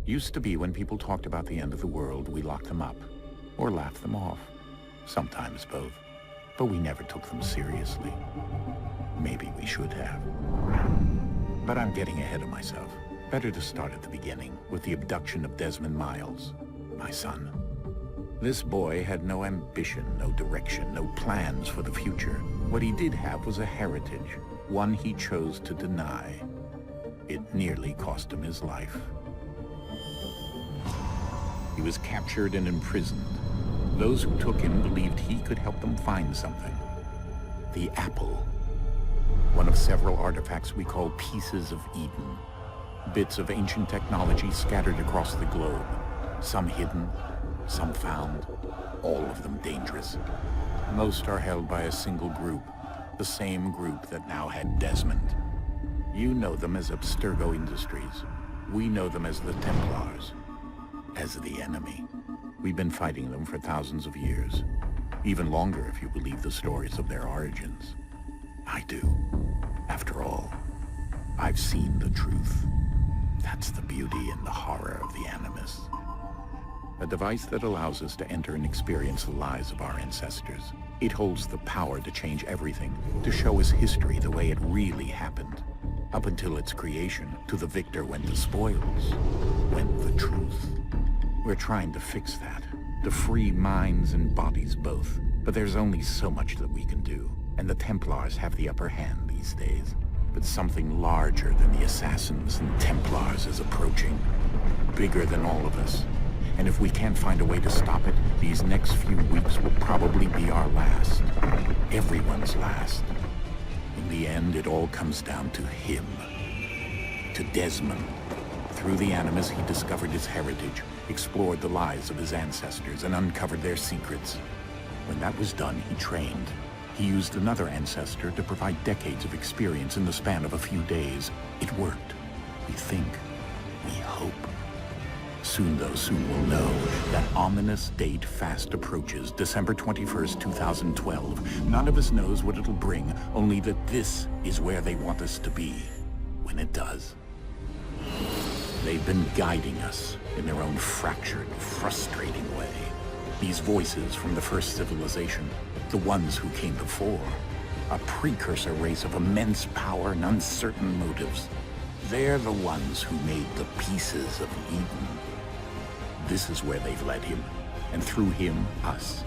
Used to be when people talked about the end of the world, we locked them up, or laughed them off. Sometimes both. But we never took them seriously. Maybe we should have. But I'm getting ahead of myself. Better to start at the beginning, with the abduction of Desmond Miles, my son. This boy had no ambition, no direction, no plans for the future. What he did have was a heritage, one he chose to deny. It nearly cost him his life. He was captured and imprisoned. Those who took him believed he could help them find something. The apple. One of several artifacts we call pieces of Eden. Bits of ancient technology scattered across the globe. Some hidden, some found, all of them dangerous. Most are held by a single group, the same group that now had Desmond. You know them as Abstergo Industries. We know them as the Templars. As the enemy. We've been fighting them for thousands of years. Even longer if you believe the stories of their origins. I do. After all, I've seen the truth. That's the beauty and the horror of the Animus. A device that allows us to enter and experience the lives of our ancestors. It holds the power to change everything, to show us history the way it really happened. Up until its creation, to the victor went the spoils, went the truth. We're trying to fix that, to free minds and bodies both. But there's only so much that we can do, and the Templars have the upper hand these days. But something larger than the Assassins and Templars is approaching, bigger than all of us. And if we can't find a way to stop it, these next few weeks will probably be our last. Everyone's last. In the end, it all comes down to him. To Desmond. Through the Animus, he discovered his heritage, explored the lives of his ancestors, and uncovered their secrets. When that was done, he trained. He used another ancestor to provide decades of experience in the span of a few days. It worked. We think. We hope. Soon, though, soon we'll know. That ominous date fast approaches, December 21st, 2012. None of us knows what it'll bring, only that this is where they want us to be, when it does. They've been guiding us in their own fractured, frustrating way. These voices from the first civilization, the ones who came before, a precursor race of immense power and uncertain motives. They're the ones who made the pieces of Eden. This is where they've led him, and through him, us.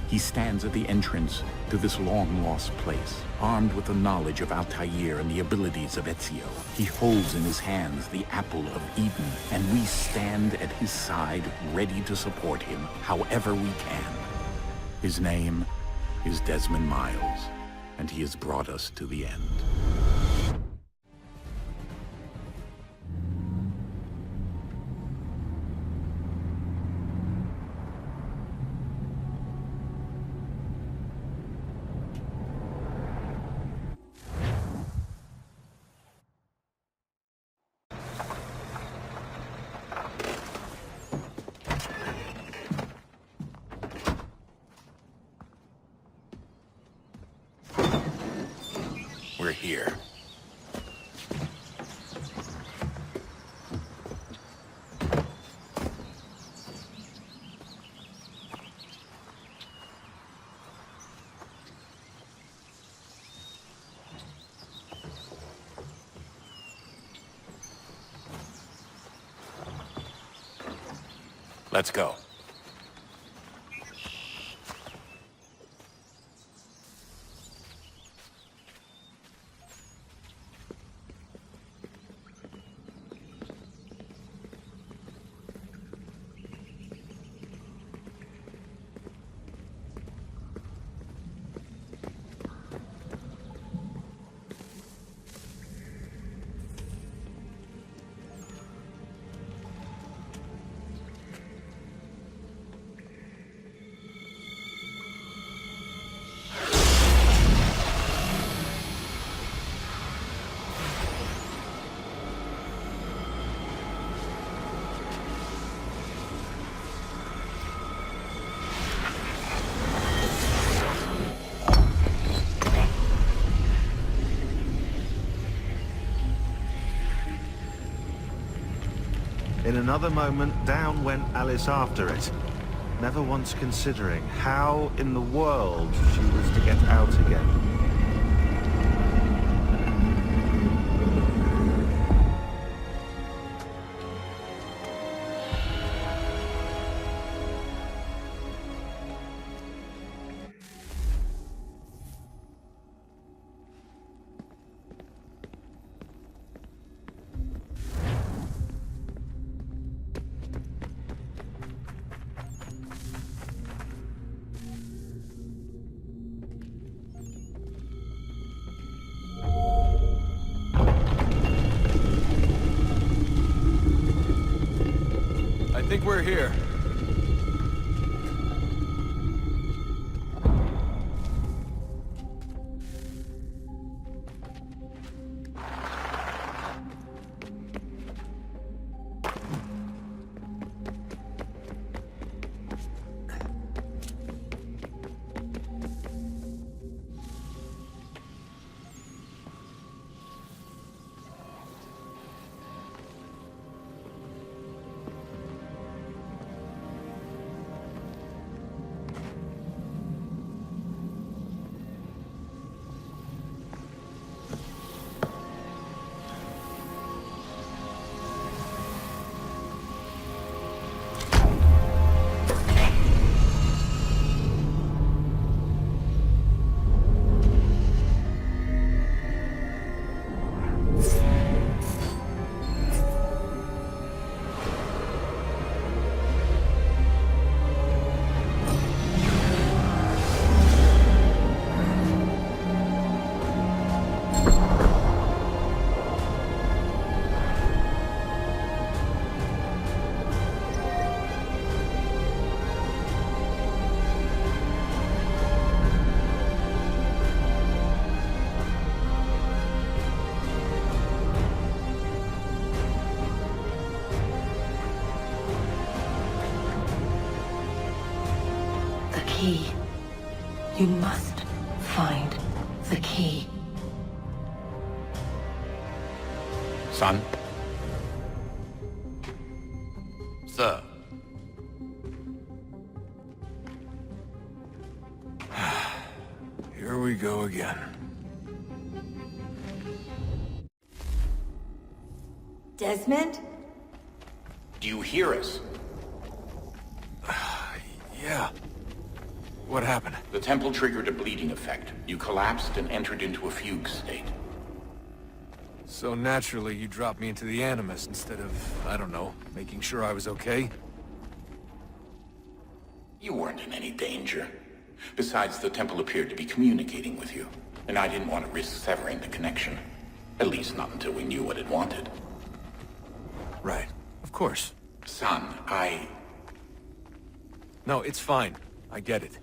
He stands at the entrance to this long-lost place, armed with the knowledge of Altair and the abilities of Ezio. He holds in his hands the apple of Eden, and we stand at his side, ready to support him, however we can. His name is Desmond Miles, and he has brought us to the end. We're here. Let's go. In another moment, down went Alice after it, never once considering how in the world she was to get out again. I think we're here. Key. You must find the key. Son? Sir. Here we go again. Desmond? Do you hear us? Yeah. What happened? The temple triggered a bleeding effect. You collapsed and entered into a fugue state. So naturally, you dropped me into the Animus instead of, I don't know, making sure I was okay? You weren't in any danger. Besides, the temple appeared to be communicating with you, and I didn't want to risk severing the connection. At least not until we knew what it wanted. Right. Of course. Son, No, it's fine. I get it.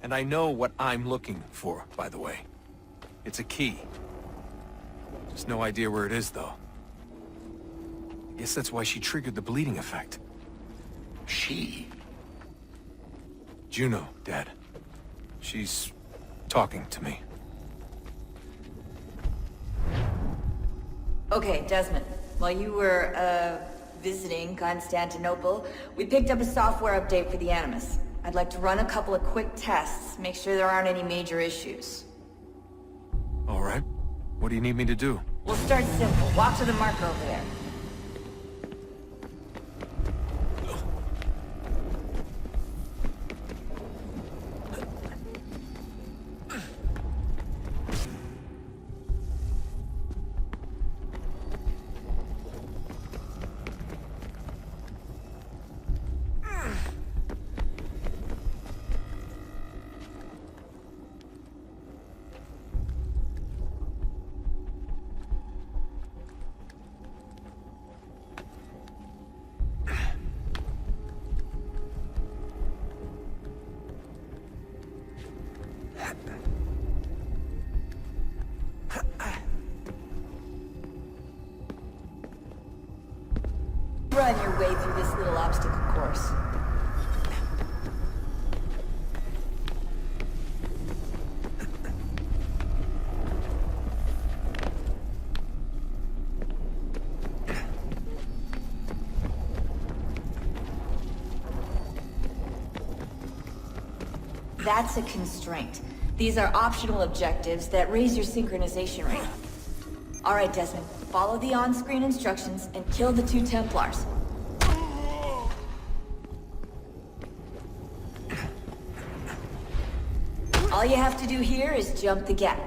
And I know what I'm looking for, by the way. It's a key. Just no idea where it is, though. I guess that's why she triggered the bleeding effect. She? Juno, Dad. She's talking to me. Okay, Desmond. While you were, visiting Constantinople, we picked up a software update for the Animus. I'd like to run a couple of quick tests, make sure there aren't any major issues. All right. What do you need me to do? We'll start simple. Walk to the marker over there. Run your way through this little obstacle course. That's a constraint. These are optional objectives that raise your synchronization rate. Alright, Desmond. Follow the on-screen instructions and kill the 2 Templars. All you have to do here is jump the gap.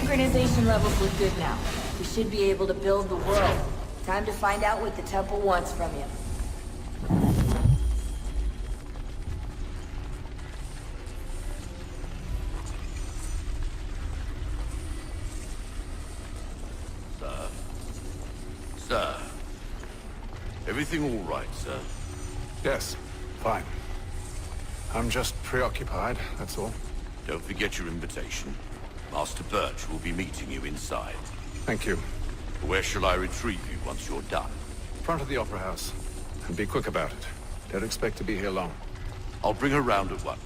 Synchronization levels look good now. We should be able to build the world. Time to find out what the temple wants from you. Sir. Everything all right, sir? Yes, fine. I'm just preoccupied, that's all. Don't forget your invitation. Master Birch will be meeting you inside. Thank you. Where shall I retrieve you once you're done? Front of the Opera House. And be quick about it. Don't expect to be here long. I'll bring her round at once.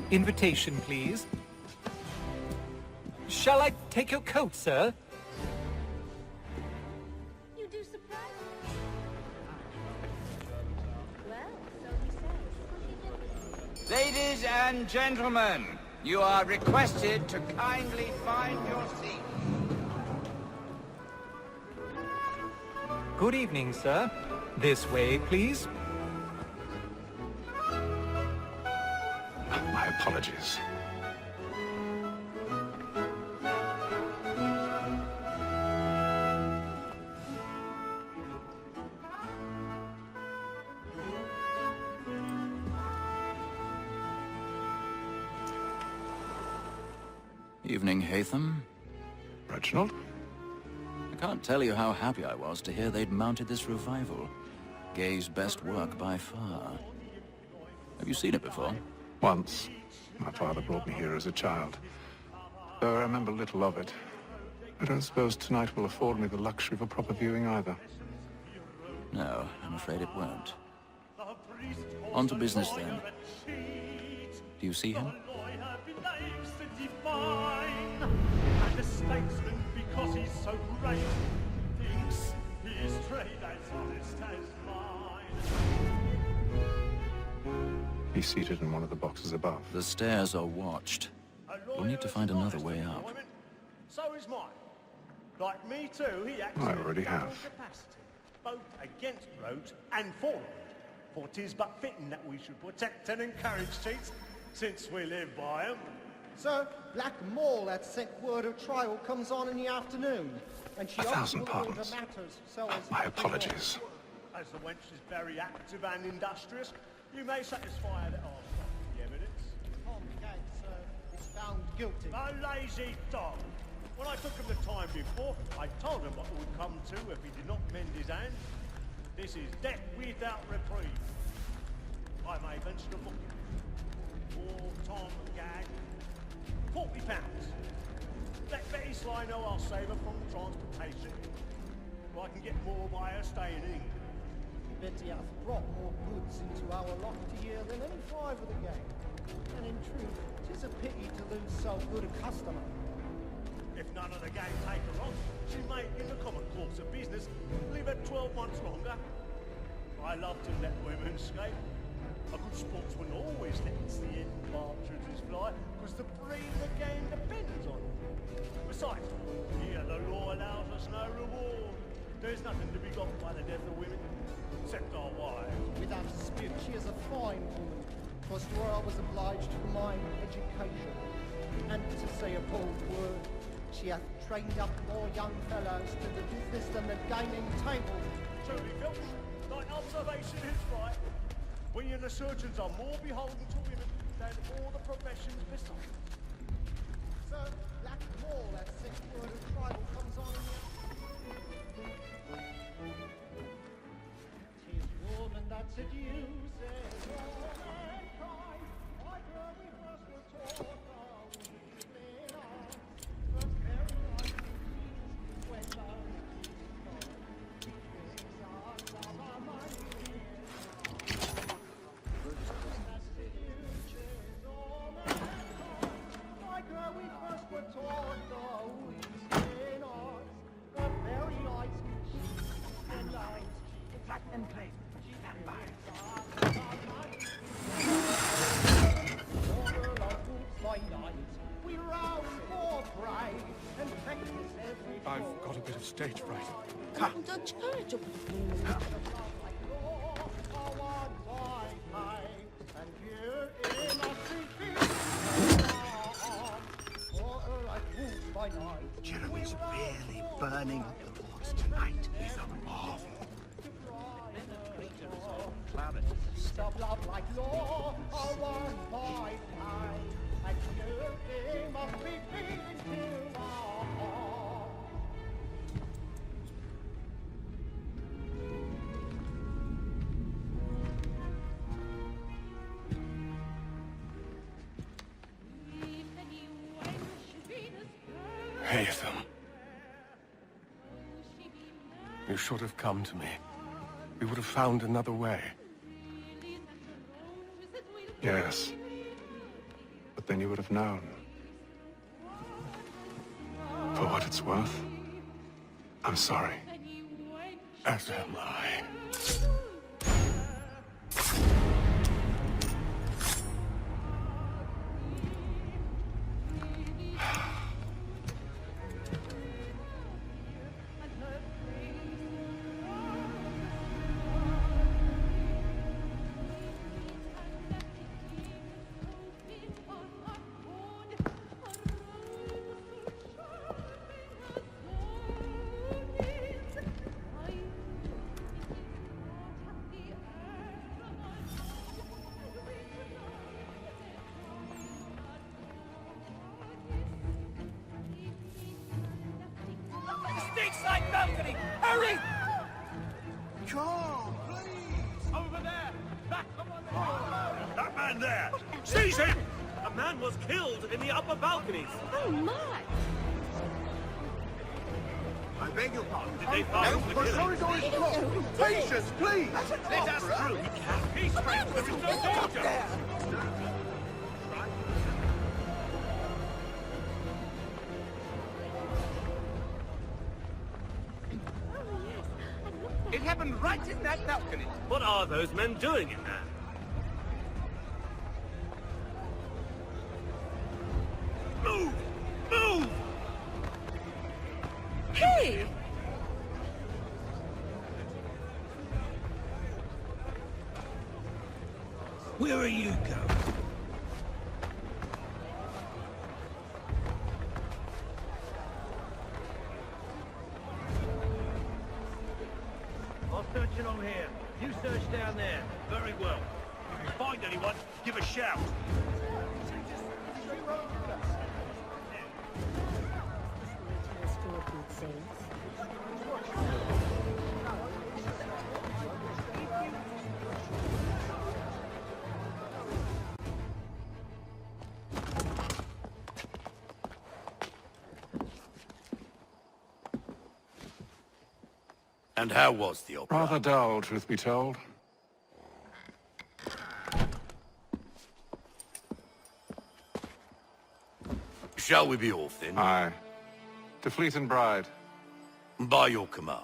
Invitation, please. Shall I take your coat, sir? You do surprise me. Well, so he says. Ladies and gentlemen, you are requested to kindly find your seats. Good evening, sir. This way, please. My apologies. Evening, Haytham. Reginald? I can't tell you how happy I was to hear they'd mounted this revival. Gay's best work by far. Have you seen it before? Once. My father brought me here as a child. Though I remember little of it. I don't suppose tonight will afford me the luxury of a proper viewing either. No, I'm afraid it won't. On to business then. Do you see him? And the statesman, because he's so great, thinks his trade as honest as mine. He's seated in one of the boxes above. The stairs are watched. We'll need to find another way up. So is mine. Like me too, he acts I in already double have. capacity, both against roads and for roads. For 'tis but fitting that we should protect and encourage cheats, since we live by 'em. Sir, Black Mall had sent word of trial comes on in the afternoon, and she 1,000 hopes will order pardons. matters so as My apologies. As the wench is very active and industrious, you may satisfy her that I'll stop the evidence. Tom Gates is found guilty. A lazy dog! When I took him the time before, I told him what it would come to if he did not mend his hands. This is death without reprieve. I may venture to book him. Poor Tom Gag. £40. Let Betty Sly know I'll save her from transportation. Or I can get more by her staying in England. Betty hath brought more goods into our lofty year than any 5 of the gang. And in truth, 'tis a pity to lose so good a customer. If none of the gang take her on, she may, in the common course of business, leave her 12 months longer. I love to let women skate. A good sportsman always lets the end partridges fly, because the breed of the game depends Besides, here the law allows us no reward. There's nothing to be got by the death of women, except our wives. Without dispute, she is a fine woman. For to her I was obliged for my education. And to say a bold word, she hath trained up more young fellows to the business than the gaming table. Truly, Filch, thy observation is right. We and the surgeons are more beholden to women than all the professions besides. Sir, that wall, that sick word of tribal comes on in Tis woman that seduces all mankind. Like her we first were taught our weaving arts. But very like these, when love is on our mind. That seduces all mankind. Like her we first were taught our weaving arts. But very like and lies. Flat and play. Stand by. We rouse for pride and practice every I've got a bit of stage fright. Jeremy's really burning up the wards tonight. He's a marvel. Stop love like law, a one by time, and you must be feeling to our heart. Haytham. You should have come to me. We would have found another way. Yes. But then you would have known. For what it's worth, I'm sorry. As am I. Stateside balcony! Hurry! Carl, please! Over there! Back up on the... That man there! Seize him! A man was killed in the upper balconies. Oh my! I beg your pardon. Did they fire the killing? Patience, please! Let us through! He's straight. There is no danger. It happened right in that balcony. What are those men doing in there? Move! Move! Hey! Where are you going? I'll search along here. You search down there. Very well. If you find anyone, give a shout. And how was the opera? Rather dull, truth be told. Shall we be off then? Aye. To Fleet and Bride. By your command.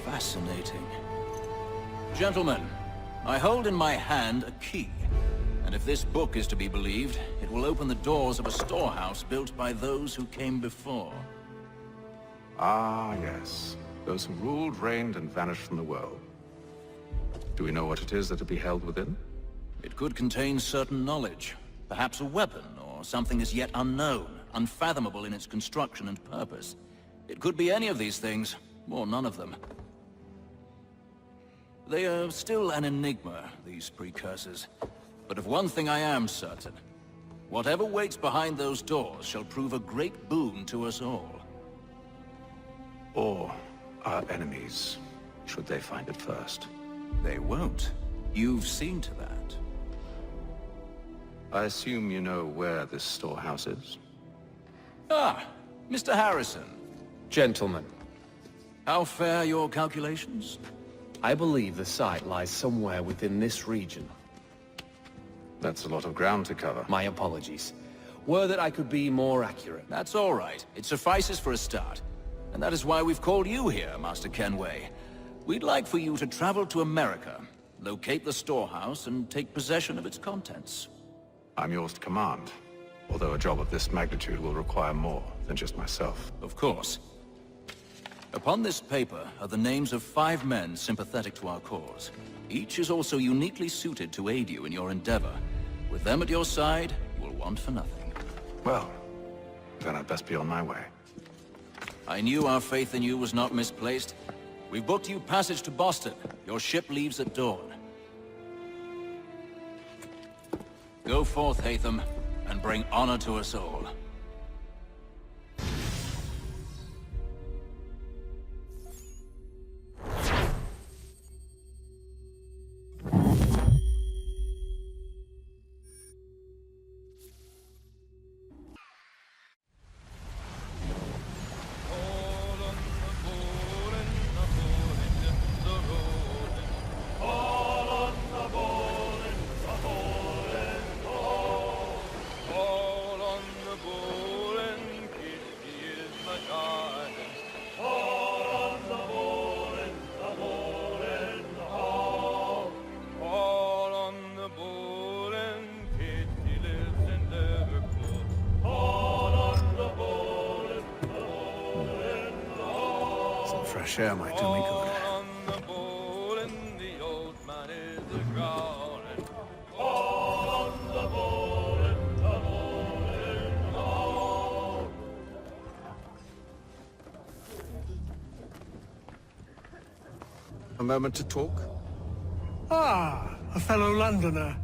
Fascinating. Gentlemen, I hold in my hand a key. And if this book is to be believed, it will open the doors of a storehouse built by those who came before. Ah, yes. Those who ruled, reigned, and vanished from the world. Do we know what it is that will be held within? It could contain certain knowledge. Perhaps a weapon, or something as yet unknown, unfathomable in its construction and purpose. It could be any of these things, or none of them. They are still an enigma, these precursors. But of one thing I am certain. Whatever waits behind those doors shall prove a great boon to us all. Or our enemies, should they find it first. They won't. You've seen to that. I assume you know where this storehouse is? Ah, Mr. Harrison. Gentlemen, How fare your calculations? I believe the site lies somewhere within this region. That's a lot of ground to cover. My apologies. Were that I could be more accurate. That's all right. It suffices for a start. And that is why we've called you here, Master Kenway. We'd like for you to travel to America, locate the storehouse, and take possession of its contents. I'm yours to command, although a job of this magnitude will require more than just myself. Of course. Upon this paper are the names of 5 men sympathetic to our cause. Each is also uniquely suited to aid you in your endeavor. With them at your side, you will want for nothing. Well, then I'd best be on my way. I knew our faith in you was not misplaced. We've booked you passage to Boston. Your ship leaves at dawn. Go forth, Haytham, and bring honor to us all. Fresh air might do me good. A moment to talk? Ah, a fellow Londoner.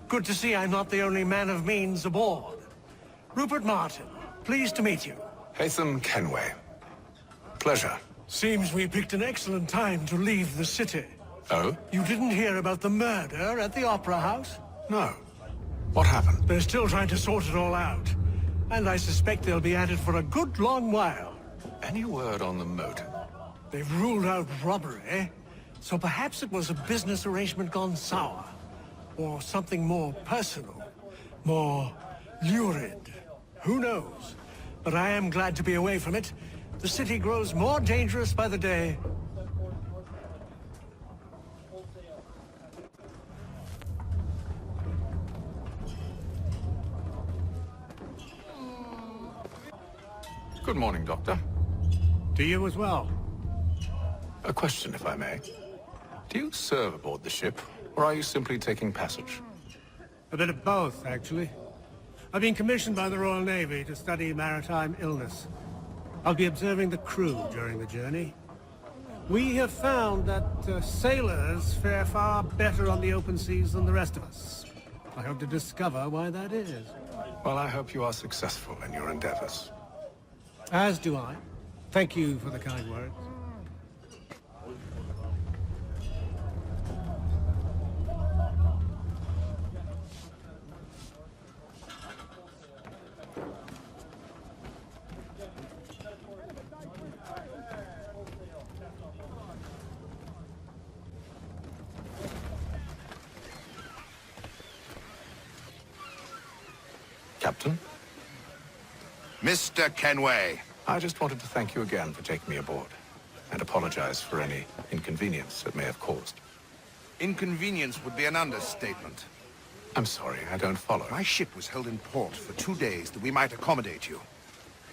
Good to see I'm not the only man of means aboard. Rupert Martin, pleased to meet you. Haytham Kenway. Pleasure. Seems we picked an excellent time to leave the city. Oh? You didn't hear about the murder at the Opera House? No. What happened? They're still trying to sort it all out. And I suspect they'll be at it for a good long while. Any word on the motive? They've ruled out robbery, so perhaps it was a business arrangement gone sour. Or something more personal, more lurid. Who knows? But I am glad to be away from it. The city grows more dangerous by the day. Good morning, Doctor. To you as well. A question, if I may. Do you serve aboard the ship, or are you simply taking passage? A bit of both, actually. I've been commissioned by the Royal Navy to study maritime illness. I'll be observing the crew during the journey. We have found that sailors fare far better on the open seas than the rest of us. I hope to discover why that is. Well, I hope you are successful in your endeavors. As do I. Thank you for the kind words. Captain? Mr. Kenway. I just wanted to thank you again for taking me aboard, and apologize for any inconvenience it may have caused. Inconvenience would be an understatement. I'm sorry, I don't follow. My ship was held in port for 2 days that we might accommodate you.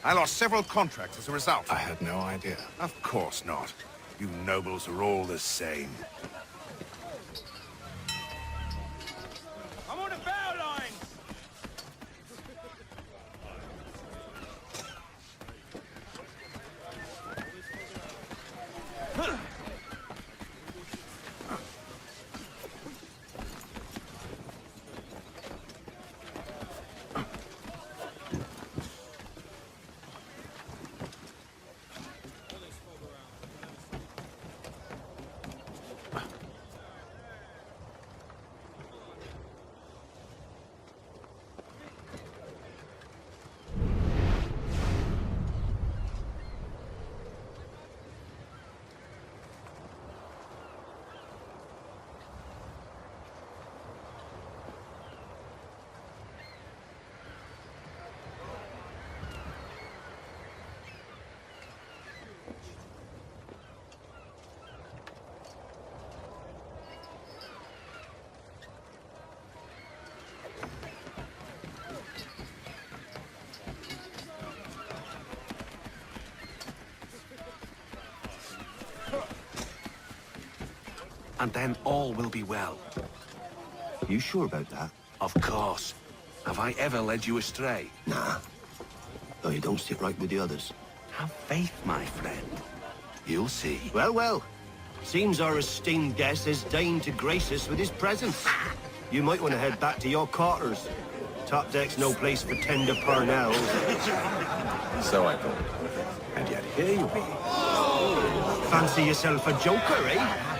I lost several contracts as a result. I had no idea. Of course not. You nobles are all the same. I'm on the bow lines! And then all will be well. You sure about that? Of course. Have I ever led you astray? Nah. Though you don't sit right with the others. Have faith, my friend. You'll see. Well, well. Seems our esteemed guest has deigned to grace us with his presence. You might want to head back to your quarters. Top deck's no place for tender parnells. So I thought. And yet here you are. Fancy yourself a joker, eh?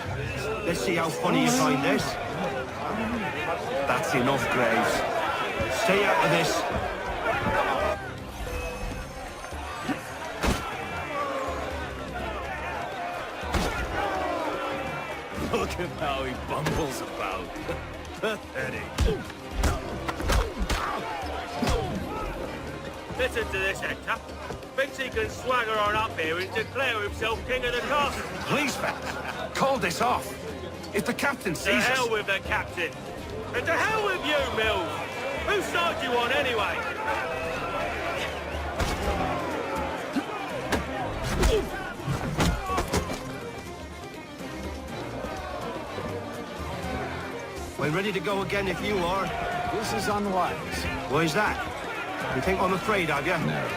Let's see how funny you find this. That's enough, Graves. Stay out of this. Look at how he bumbles about. Pathetic. Listen to this, Hector. Thinks he can swagger on up here and declare himself king of the castle. Please, fellas, call this off. If the captain To sees hell us... with the captain. And to hell with you, Mills. Whose side you on, anyway? We're ready to go again if you are. This is unwise. Why's that? You think I'm afraid of you? No.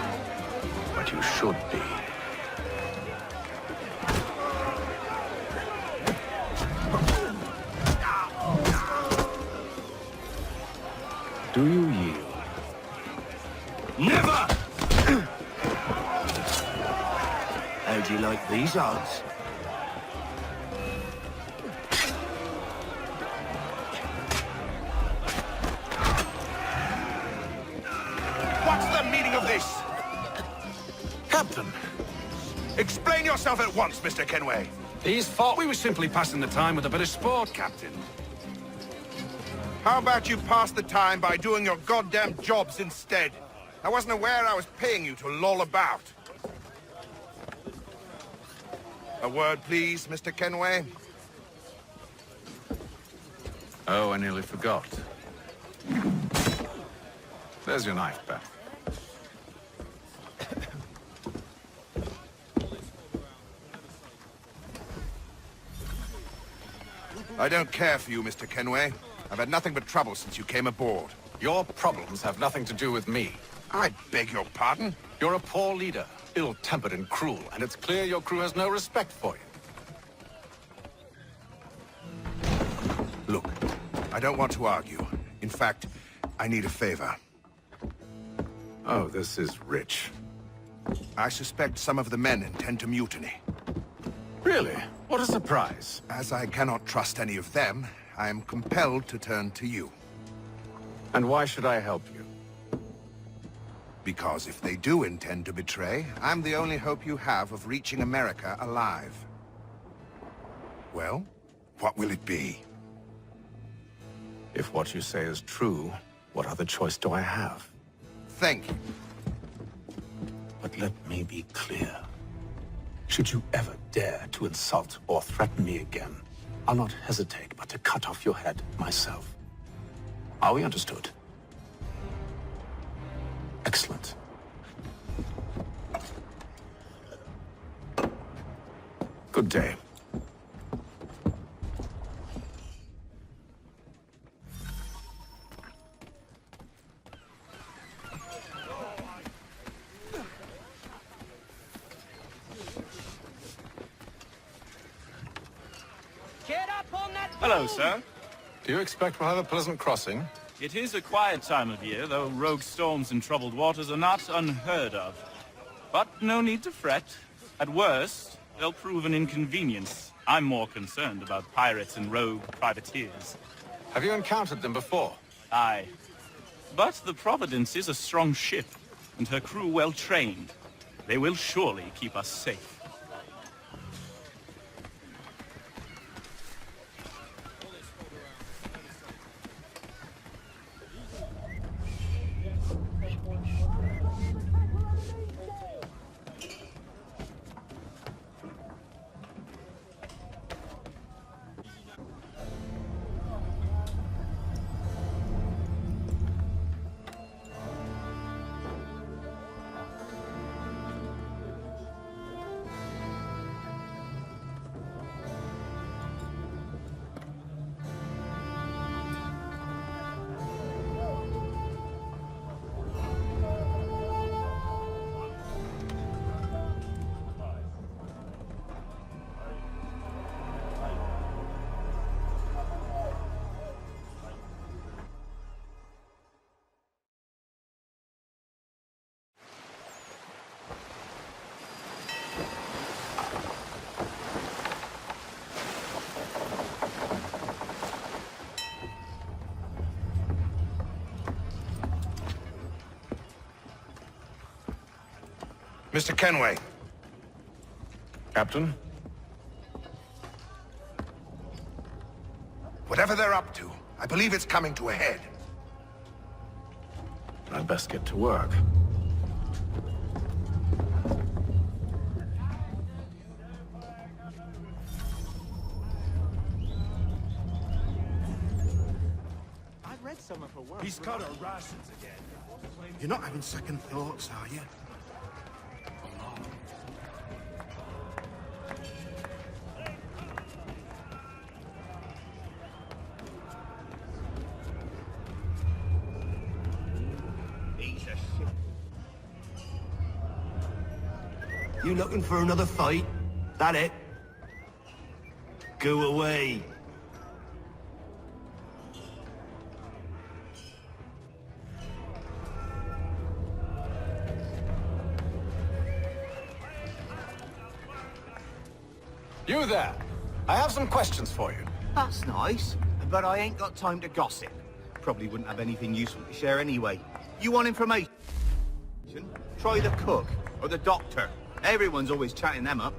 But you should be. Do you yield? Never! How do you like these odds? What's the meaning of this? Captain! Explain yourself at once, Mr. Kenway. He's thought we were simply passing the time with a bit of sport, Captain. How about you pass the time by doing your goddamn jobs instead? I wasn't aware I was paying you to loll about. A word, please, Mr. Kenway. Oh, I nearly forgot. There's your knife, Beth. I don't care for you, Mr. Kenway. I've had nothing but trouble since you came aboard. Your problems have nothing to do with me. I beg your pardon? You're a poor leader, ill-tempered and cruel, and it's clear your crew has no respect for you. Look, I don't want to argue. In fact, I need a favor. Oh, this is rich. I suspect some of the men intend to mutiny. Really? What a surprise. As I cannot trust any of them, I am compelled to turn to you. And why should I help you? Because if they do intend to betray, I'm the only hope you have of reaching America alive. Well, what will it be? If what you say is true, what other choice do I have? Thank you. But let me be clear. Should you ever dare to insult or threaten me again, I'll not hesitate but to cut off your head myself. Are we understood? Excellent. Good day. Hello, sir. Do you expect we'll have a pleasant crossing? It is a quiet time of year, though rogue storms and troubled waters are not unheard of. But no need to fret. At worst, they'll prove an inconvenience. I'm more concerned about pirates and rogue privateers. Have you encountered them before? Aye. But the Providence is a strong ship, and her crew well trained. They will surely keep us safe. Mr. Kenway. Captain? Whatever they're up to, I believe it's coming to a head. I'd best get to work. I read some of her work. He's cut her rations again. You're not having second thoughts, are you? You looking for another fight? That it? Go away. You there! I have some questions for you. That's nice, but I ain't got time to gossip. Probably wouldn't have anything useful to share anyway. You want information? Try the cook, or the doctor. Everyone's always chatting them up.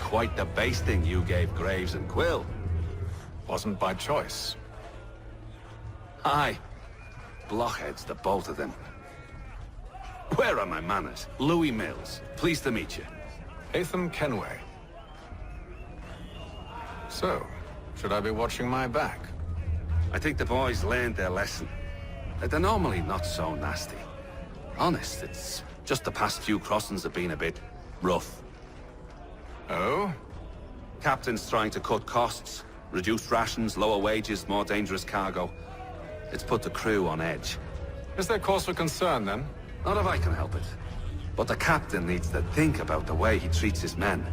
Quite the basting you gave Graves and Quill. Wasn't by choice. Aye. Blockheads, the both of them. Where are my manners? Louis Mills. Pleased to meet you. Haytham Kenway. So, should I be watching my back? I think the boys learned their lesson. They're normally not so nasty. Honest, it's just the past few crossings have been a bit rough. Oh? Captain's trying to cut costs. Reduced rations, lower wages, more dangerous cargo. It's put the crew on edge. Is there cause for concern, then? Not if I can help it. But the captain needs to think about the way he treats his men.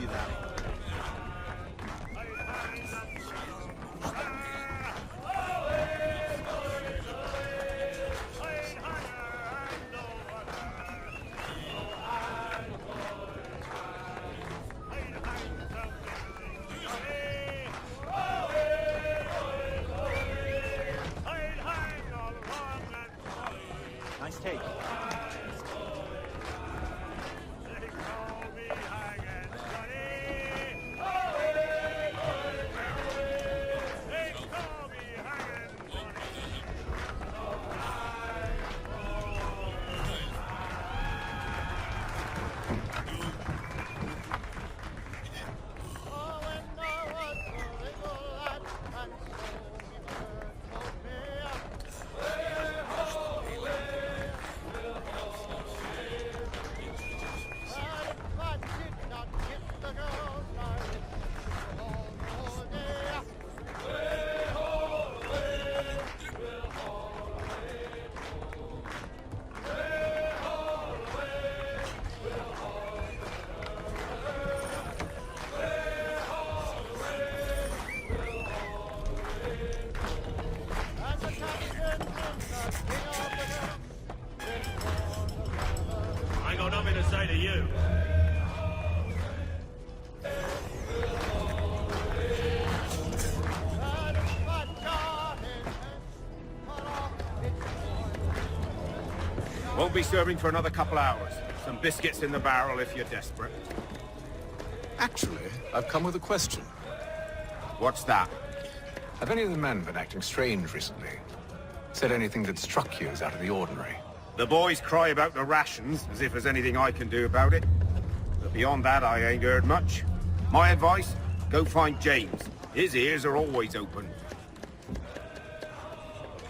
you that. Nice take. I ain't got nothing to say to you. Won't be serving for another couple hours. Some biscuits in the barrel if you're desperate. Actually, I've come with a question. What's that? Have any of the men been acting strange recently? Said anything that struck you as out of the ordinary? The boys cry about the rations, as if there's anything I can do about it. But beyond that, I ain't heard much. My advice, go find James. His ears are always open.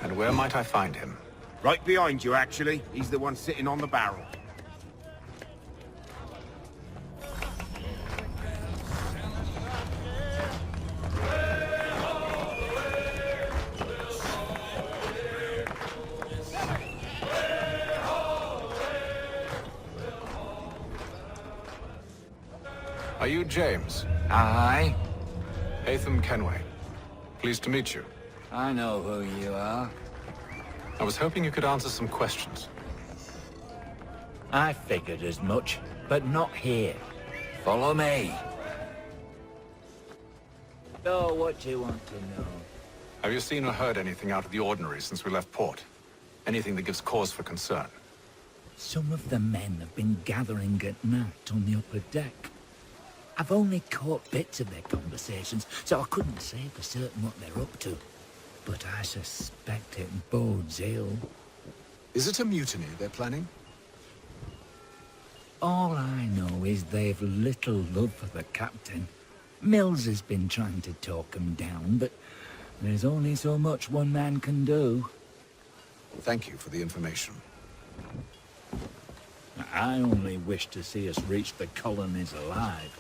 And where might I find him? Right behind you, actually. He's the one sitting on the barrel. Are you James? Aye. Haytham Kenway. Pleased to meet you. I know who you are. I was hoping you could answer some questions. I figured as much, but not here. Follow me. So, what do you want to know? Have you seen or heard anything out of the ordinary since we left port? Anything that gives cause for concern? Some of the men have been gathering at night on the upper deck. I've only caught bits of their conversations, so I couldn't say for certain what they're up to. But I suspect it bodes ill. Is it a mutiny they're planning? All I know is they've little love for the captain. Mills has been trying to talk him down, but there's only so much one man can do. Thank you for the information. I only wish to see us reach the colonies alive.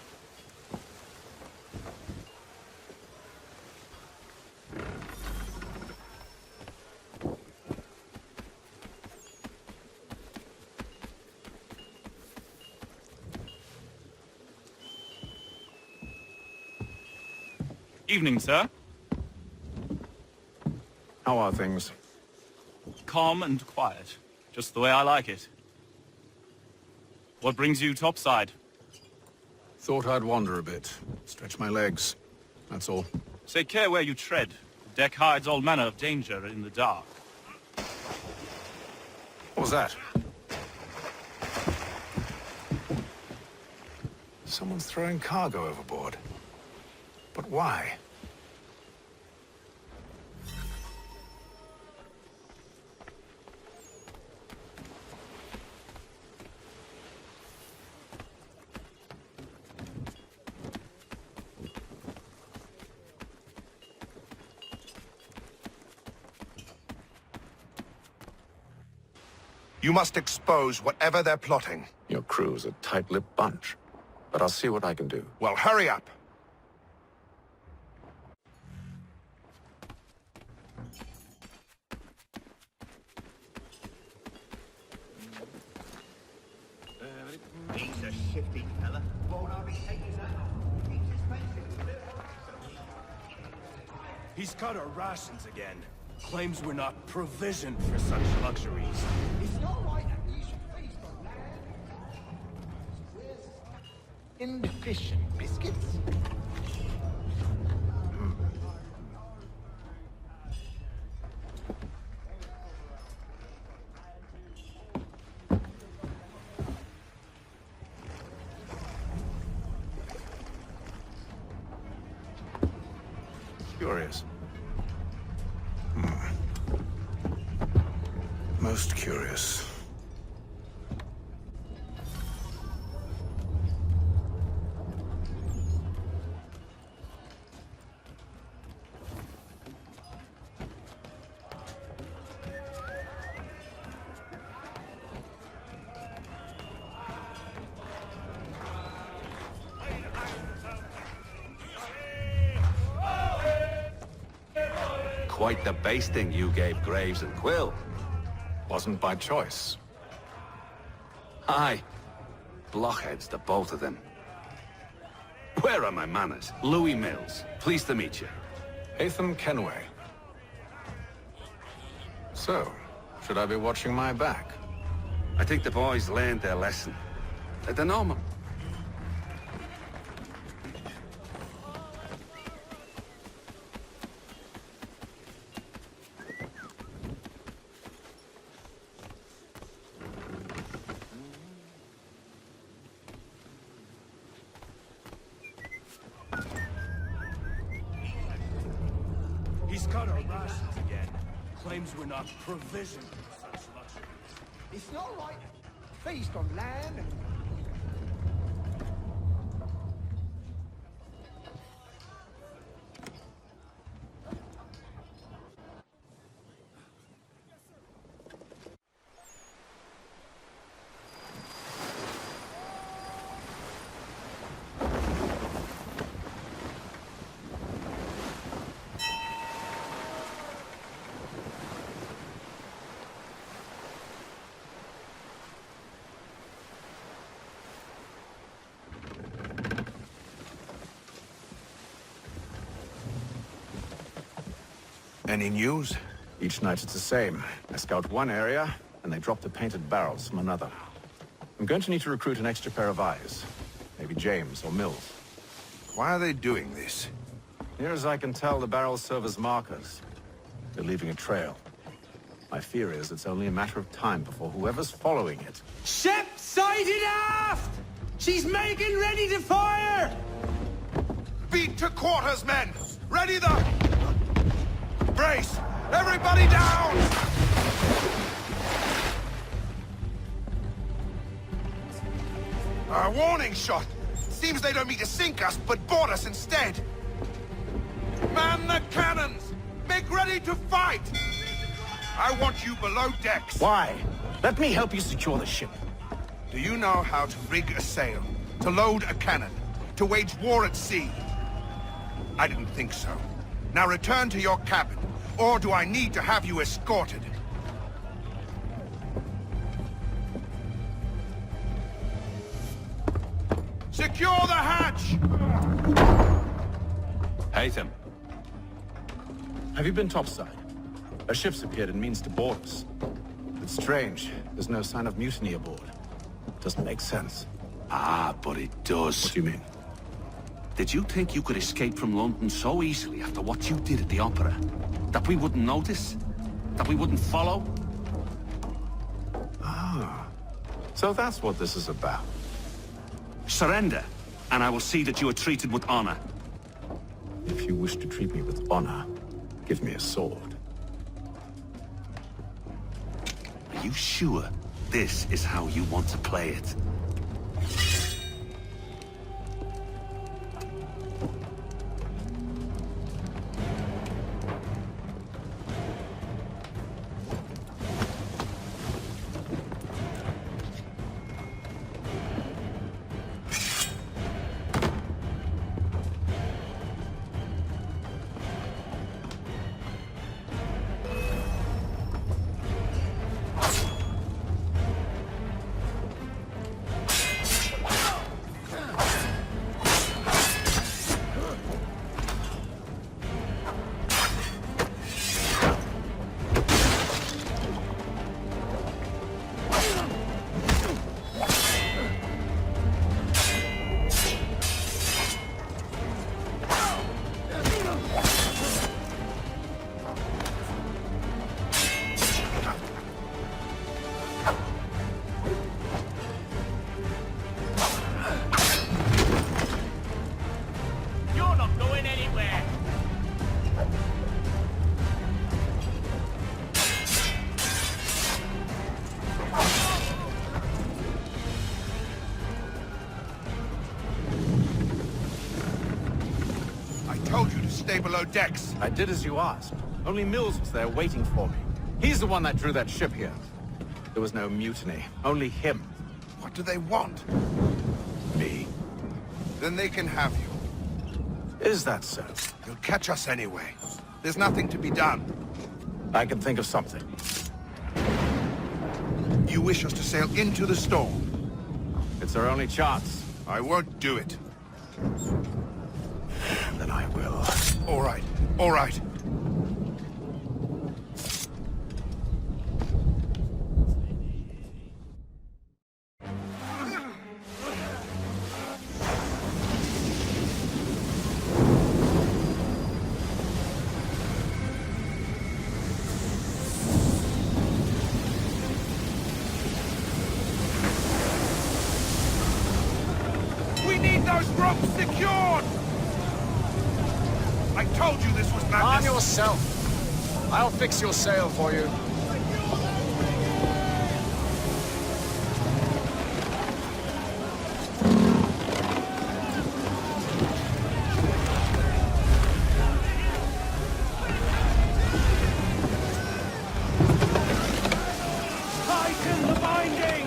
Evening, sir. How are things? Calm and quiet. Just the way I like it. What brings you topside? Thought I'd wander a bit. Stretch my legs. That's all. Take care where you tread. The deck hides all manner of danger in the dark. What was that? Someone's throwing cargo overboard. But why? You must expose whatever they're plotting. Your crew's a tight-lipped bunch. But I'll see what I can do. Well, hurry up! He's a shifty fella. Won't hardly take his hat off. Keeps his face in. He's cut our rations again. Claims we're not provisioned for such luxuries. It's not right that you should feast on land. Where's in the fish and biscuits? Curious. Most curious. Quite the basting you gave Graves and Quill. Wasn't by choice. Aye. Blockheads, the both of them. Where are my manners? Louis Mills. Pleased to meet you. Haytham Kenway. So, should I be watching my back? I think the boys learned their lesson. They're normal. He's cut our rations again. Claims we're not provisioned for such luxuries. It's not right. Feast on land and... Any news? Each night it's the same. I scout one area, and they drop the painted barrels from another. I'm going to need to recruit an extra pair of eyes. Maybe James or Mills. Why are they doing this? Near as I can tell, the barrels serve as markers. They're leaving a trail. My fear is it's only a matter of time before whoever's following it... Ship sighted aft! She's making ready to fire! Beat to quarters, men! Ready the... Brace! Everybody down! A warning shot! Seems they don't mean to sink us, but board us instead! Man the cannons! Make ready to fight! I want you below decks! Why? Let me help you secure the ship. Do you know how to rig a sail? To load a cannon? To wage war at sea? I didn't think so. Now return to your cabin, or do I need to have you escorted? Secure the hatch! Haytham. Have you been topside? A ship's appeared and means to board us. It's strange. There's no sign of mutiny aboard. Doesn't make sense. Ah, but it does. What do you mean? Did you think you could escape from London so easily after what you did at the opera? That we wouldn't notice? That we wouldn't follow? Ah. So that's what this is about. Surrender, and I will see that you are treated with honor. If you wish to treat me with honor, give me a sword. Are you sure this is how you want to play it? stay below decks. I did as you asked. Only Mills was there waiting for me. He's the one that drew that ship here. There was no mutiny, only him. What do they want? Me. Then they can have you. Is that so? You'll catch us anyway. There's nothing to be done. I can think of something. You wish us to sail into the storm? It's our only chance. I won't do it. Then I will. All right, all right. We need those ropes secured! I told you this was madness! Arm yourself. I'll fix your sail for you. Tighten the binding!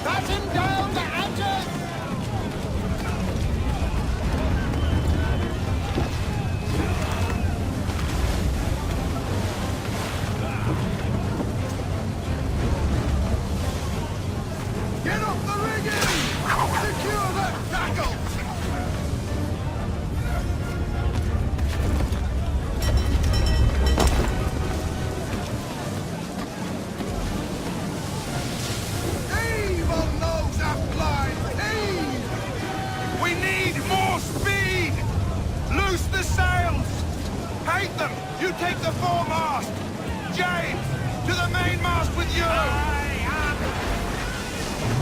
Batten down the hatches! Get off the rigging! Secure that tackle! Heave on those aft lines! Heave! We need more speed! Loose the sails! Haytham, you take the foremast! James, to the mainmast with you!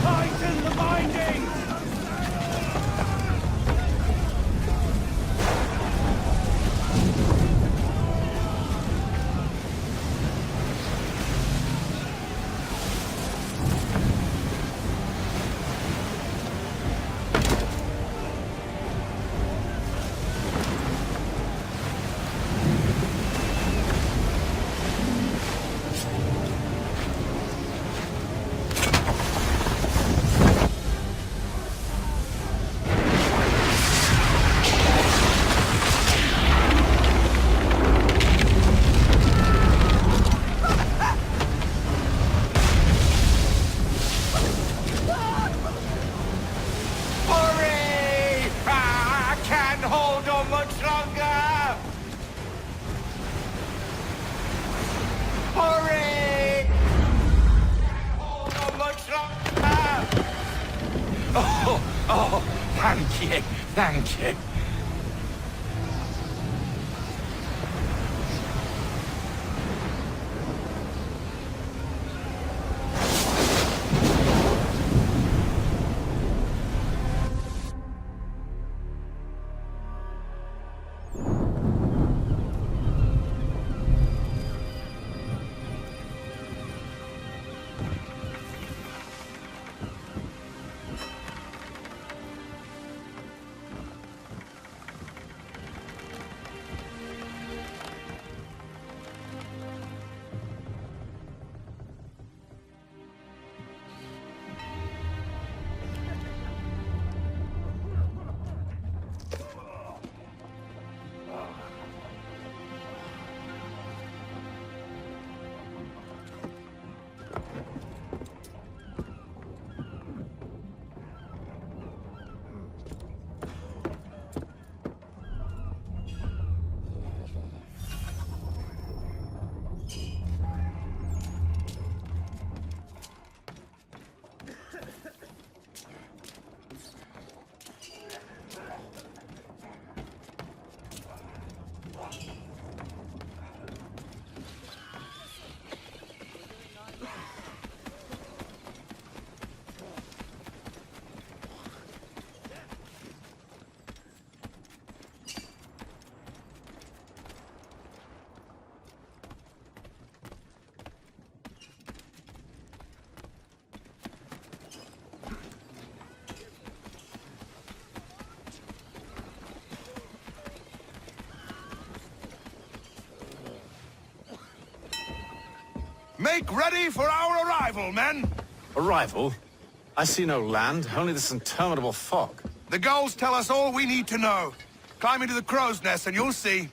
Tighten the binding! Hurry! I can't hold on much longer! Hurry! Hold on much longer! Oh, thank you, thank you. Make ready for our arrival, men! Arrival? I see no land, only this interminable fog. The gulls tell us all we need to know. Climb into the crow's nest and you'll see.